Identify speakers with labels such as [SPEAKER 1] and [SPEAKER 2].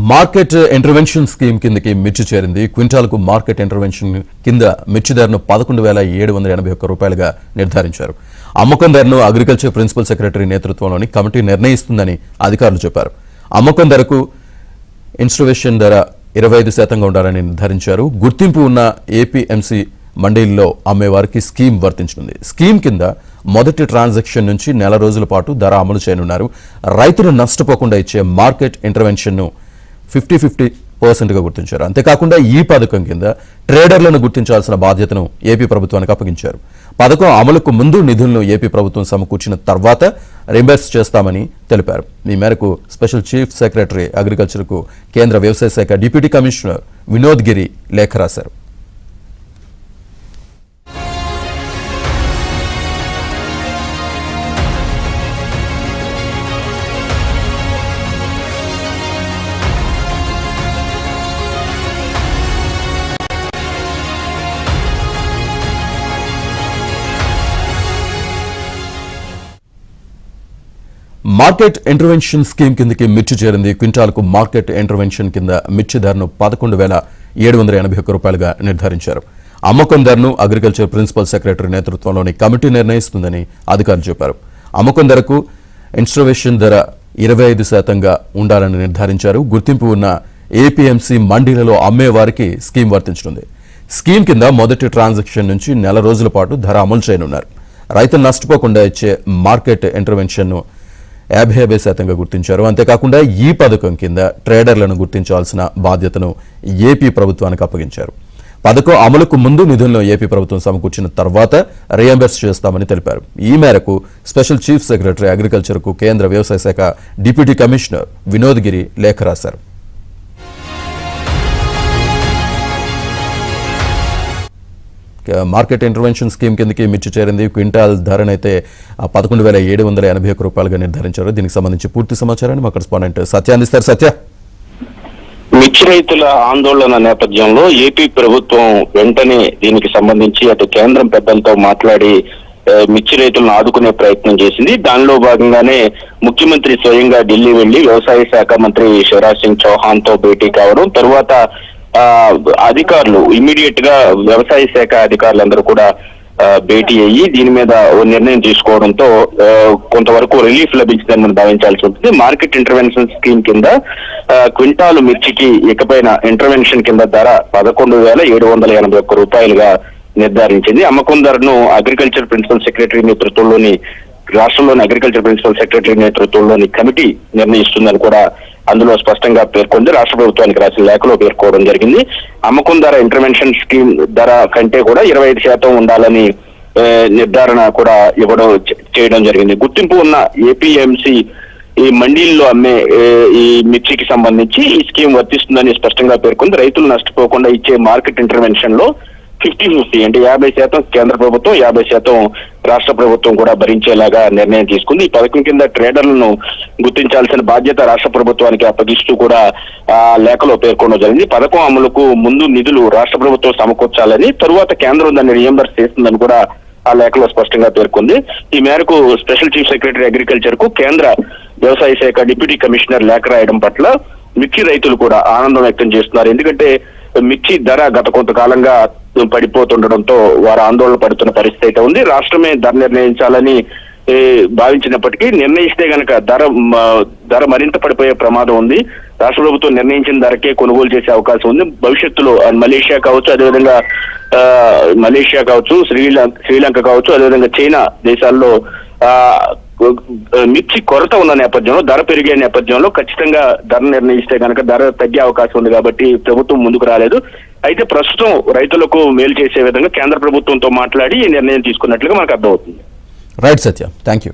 [SPEAKER 1] Market intervention scheme కిందకి మిర్చి చేరింది. క్వింటాల్కు మార్కెట్ ఇంటర్వెన్షన్ కింద మిర్చి ధరను 11,781 రూపాయలుగా నిర్ధారించారు. అమ్మకం ధరను అగ్రికల్చర్ ప్రిన్సిపల్ సెక్రటరీ నేతృత్వంలోని కమిటీ నిర్ణయిస్తుందని అధికారులు చెప్పారు. అమ్మకం ధరకు ఇన్స్టవేషన్ ధర 25% ఉండాలని నిర్ధారించారు. గుర్తింపు ఉన్న ఏపీఎంసీ మండీల్లో అమ్మేవారికి స్కీమ్ వర్తించనుంది. స్కీమ్ కింద మొదటి ట్రాన్సాక్షన్ నుంచి నెల రోజుల పాటు ధర అమలు చేయనున్నారు. రైతులు నష్టపోకుండా ఇచ్చే మార్కెట్ ఇంటర్వెన్షన్ను 50-50% గుర్తించారు. అంతేకాకుండా ఈ పథకం కింద ట్రేడర్లను గుర్తించాల్సిన బాధ్యతను ఏపీ ప్రభుత్వానికి అప్పగించారు. పథకం అమలుకు ముందు నిధులను ఏపీ ప్రభుత్వం సమకూర్చిన తర్వాత రీంబర్స్ చేస్తామని తెలిపారు. ఈ మేరకు స్పెషల్ చీఫ్ సెక్రటరీ అగ్రికల్చర్కు కేంద్ర వ్యవసాయ శాఖ డిప్యూటీ కమిషనర్ వినోద్ గిరి లేఖ రాశారు. మార్కెట్ ఇంటర్వెన్షన్ స్కీమ్ కిందకి మిర్చి చేరింది. క్వింటాల్కు మార్కెట్ ఇంటర్వెన్షన్ కింద మిర్చి ధరను 11,781 రూపాయలుగా నిర్ధారించారు. అమ్మకం ధరను అగ్రికల్చర్ ప్రిన్సిపల్ సెక్రటరీ నేతృత్వంలోని కమిటీ నిర్ణయిస్తుందని అధికారులు చెప్పారు. అమ్మకం ధరకు ఇన్స్టవేషన్ ధర 25% ఉండాలని నిర్ధారించారు. గుర్తింపు ఉన్న ఏపీఎంసీ మండీలలో అమ్మేవారికి స్కీమ్ వర్తించనుంది. స్కీమ్ కింద మొదటి ట్రాన్సాక్షన్ నుంచి నెల రోజుల పాటు ధర అమలు చేయనున్నారు. రైతులు నష్టపోకుండా ఇచ్చే మార్కెట్ ఇంటర్వెన్షన్ను 50% గుర్తించారు. అంతేకాకుండా ఈ పథకం కింద ట్రేడర్లను గుర్తించాల్సిన బాధ్యతను ఏపీ ప్రభుత్వానికి అప్పగించారు. పథకం అమలుకు ముందు నిధులను ఏపీ ప్రభుత్వం సమకూర్చిన తర్వాత రీఎంబర్స్ చేస్తామని తెలిపారు. ఈ మేరకు స్పెషల్ చీఫ్ సెక్రటరీ అగ్రికల్చర్కు కేంద్ర వ్యవసాయ శాఖ డిప్యూటీ కమిషనర్ వినోద్ గిరి లేఖ రాశారు. మార్కెట్ ఇంటర్వెన్షన్ స్కీమ్ కిందకి మిర్చి చేరింది. క్వింటాల్ ధరనైతే 11,781 రూపాయలుగా నిర్ధారించారు. దీనికి సంబంధించి పూర్తి సమాచారాన్ని మా కరెస్పాండెంట్ సత్య అందిస్తారు. సత్య,
[SPEAKER 2] మిర్చి రైతుల ఆందోళన నేపథ్యంలో ఏపీ ప్రభుత్వం వెంటనే దీనికి సంబంధించి అటు కేంద్రం పెద్దలతో మాట్లాడి మిర్చి రైతులను ఆదుకునే ప్రయత్నం చేసింది. దానిలో భాగంగానే ముఖ్యమంత్రి స్వయంగా ఢిల్లీ వెళ్లి వ్యవసాయ శాఖ మంత్రి శివరాజ్ సింగ్ చౌహాన్ తో భేటీ కావడం, తరువాత అధికారులు ఇమ్మీడియట్ గా వ్యవసాయ శాఖ అధికారులందరూ కూడా భేటీ అయ్యి దీని మీద ఓ నిర్ణయం తీసుకోవడంతో కొంతవరకు రిలీఫ్ లభించిందని మనం భావించాల్సి ఉంటుంది. మార్కెట్ ఇంటర్వెన్షన్ స్కీమ్ కింద క్వింటాలు మిర్చికి ఇకపైన ఇంటర్వెన్షన్ కింద ధర 11,781 రూపాయలుగా నిర్ధారించింది. అమ్మకం ధరను అగ్రికల్చర్ ప్రిన్సిపల్ సెక్రటరీ నేతృత్వంలోని రాష్ట్రంలోని అగ్రికల్చర్ ప్రిన్సిపల్ సెక్రటరీ నేతృత్వంలోని కమిటీ నిర్ణయిస్తుందని కూడా అందులో స్పష్టంగా పేర్కొంది. రాష్ట్ర ప్రభుత్వానికి రాసిన లేఖలో పేర్కోవడం జరిగింది. అమ్మకం ధర ఇంటర్వెన్షన్ స్కీమ్ ధర కంటే కూడా 25% ఉండాలని నిర్ధారణ కూడా చేయడం జరిగింది. గుర్తింపు ఉన్న ఏపీఎంసీ ఈ మండీల్లో అమ్మే ఈ మిర్చికి సంబంధించి ఈ స్కీమ్ వర్తిస్తుందని స్పష్టంగా పేర్కొంది. రైతులు నష్టపోకుండా ఇచ్చే మార్కెట్ ఇంటర్వెన్షన్ లో 50-50 అంటే 50% కేంద్ర ప్రభుత్వం, 50% రాష్ట్ర ప్రభుత్వం కూడా భరించేలాగా నిర్ణయం తీసుకుంది. ఈ పథకం కింద ట్రేడర్లను గుర్తించాల్సిన బాధ్యత రాష్ట్ర ప్రభుత్వానికి అప్పగిస్తూ కూడా లేఖలో పేర్కొనడం జరిగింది. పథకం అమలుకు ముందు నిధులు రాష్ట్ర ప్రభుత్వం సమకూర్చాలని, తరువాత కేంద్రం దాన్ని రీఎంబర్స్ చేస్తుందని కూడా ఆ లేఖలో స్పష్టంగా పేర్కొంది. ఈ మేరకు స్పెషల్ చీఫ్ సెక్రటరీ అగ్రికల్చర్ కు కేంద్ర వ్యవసాయ శాఖ డిప్యూటీ కమిషనర్ లేఖ రాయడం పట్ల మిర్చి రైతులు కూడా ఆనందం వ్యక్తం చేస్తున్నారు. ఎందుకంటే మిర్చి ధర గత కొంతకాలంగా పడిపోతుండడంతో వారు ఆందోళన పడుతున్న పరిస్థితి అయితే ఉంది. రాష్ట్రమే ధర నిర్ణయించాలని భావించినప్పటికీ నిర్ణయిస్తే గనక ధర మరింత పడిపోయే ప్రమాదం ఉంది. రాష్ట్ర ప్రభుత్వం నిర్ణయించిన ధరకే కొనుగోలు చేసే అవకాశం ఉంది. భవిష్యత్తులో మలేషియా కావచ్చు, అదేవిధంగా శ్రీలంక కావచ్చు, అదేవిధంగా చైనా దేశాల్లో మిర్చి కొరత ఉన్న నేపథ్యంలో, ధర పెరిగే నేపథ్యంలో ఖచ్చితంగా ధర నిర్ణయిస్తే కనుక ధర తగ్గే అవకాశం ఉంది. కాబట్టి ప్రభుత్వం ముందుకు రాలేదు. అయితే ప్రస్తుతం రైతులకు మేలు చేసే విధంగా కేంద్ర ప్రభుత్వంతో మాట్లాడి ఈ నిర్ణయం తీసుకున్నట్లుగా మనకు అర్థమవుతుంది.
[SPEAKER 1] Right Satya, thank you.